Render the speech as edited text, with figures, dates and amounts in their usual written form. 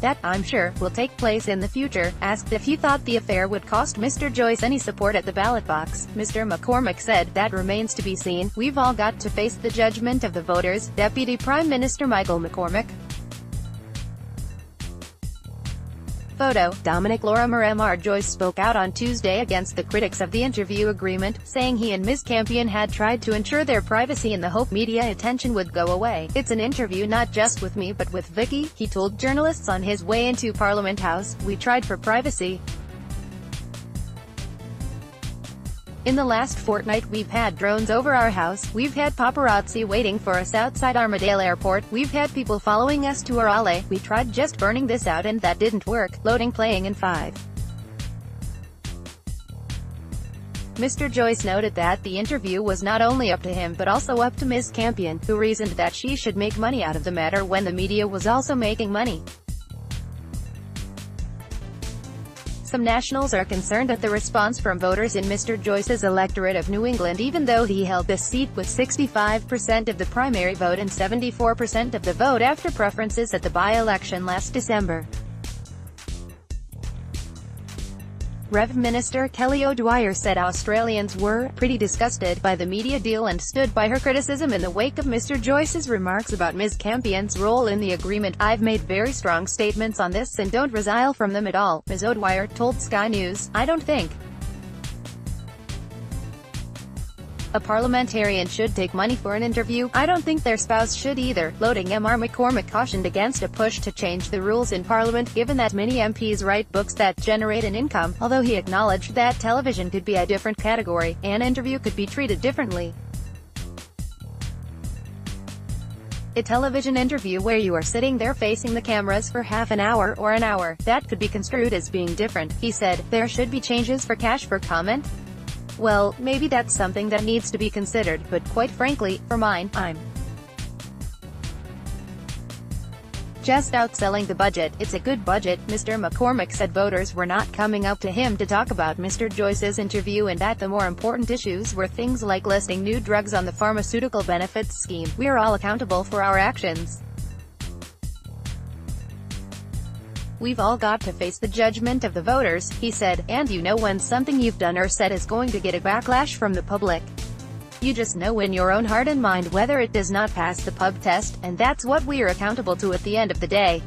that, I'm sure, will take place in the future. Asked if he thought the affair would cost Mr. Joyce any support at the ballot box, Mr. McCormack said, that remains to be seen. We've all got to face the judgment of the voters. Deputy Prime Minister Michael McCormack. Photo, Dominic LorrimerMr Joyce spoke out on Tuesday against the critics of the interview agreement, saying he and Ms Campion had tried to ensure their privacy in the hope media attention would go away. It's an interview not just with me but with Vicky, he told journalists on his way into Parliament House. We tried for privacy. In the last fortnight we've had drones over our house, we've had paparazzi waiting for us outside Armadale Airport, we've had people following us to our alley. We tried just burning this out and that didn't work. Loading playing in 5. Mr. Joyce noted that the interview was not only up to him but also up to Ms Campion, who reasoned that she should make money out of the matter when the media was also making money. Some nationals are concerned at the response from voters in Mr. Joyce's electorate of New England, even though he held this seat with 65% of the primary vote and 74% of the vote after preferences at the by-election last December. Rev. Minister Kelly O'Dwyer said Australians were pretty disgusted by the media deal and stood by her criticism in the wake of Mr. Joyce's remarks about Ms Campion's role in the agreement. I've made very strong statements on this and don't resile from them at all, Ms O'Dwyer told Sky News. I don't think a parliamentarian should take money for an interview. I don't think their spouse should either. Loading Mr. McCormack cautioned against a push to change the rules in Parliament, given that many MPs write books that generate an income, although he acknowledged that television could be a different category. An interview could be treated differently. A television interview where you are sitting there facing the cameras for half an hour or an hour, that could be construed as being different, he said. There should be changes for cash for comment? Well, maybe that's something that needs to be considered, but quite frankly, for mine, I'm just outselling the budget. It's a good budget. Mr. McCormack said voters were not coming up to him to talk about Mr. Joyce's interview and that the more important issues were things like listing new drugs on the pharmaceutical benefits scheme. We're all accountable for our actions. We've all got to face the judgment of the voters, he said, and you know when something you've done or said is going to get a backlash from the public. You just know in your own heart and mind whether it does not pass the pub test, and that's what we're accountable to at the end of the day.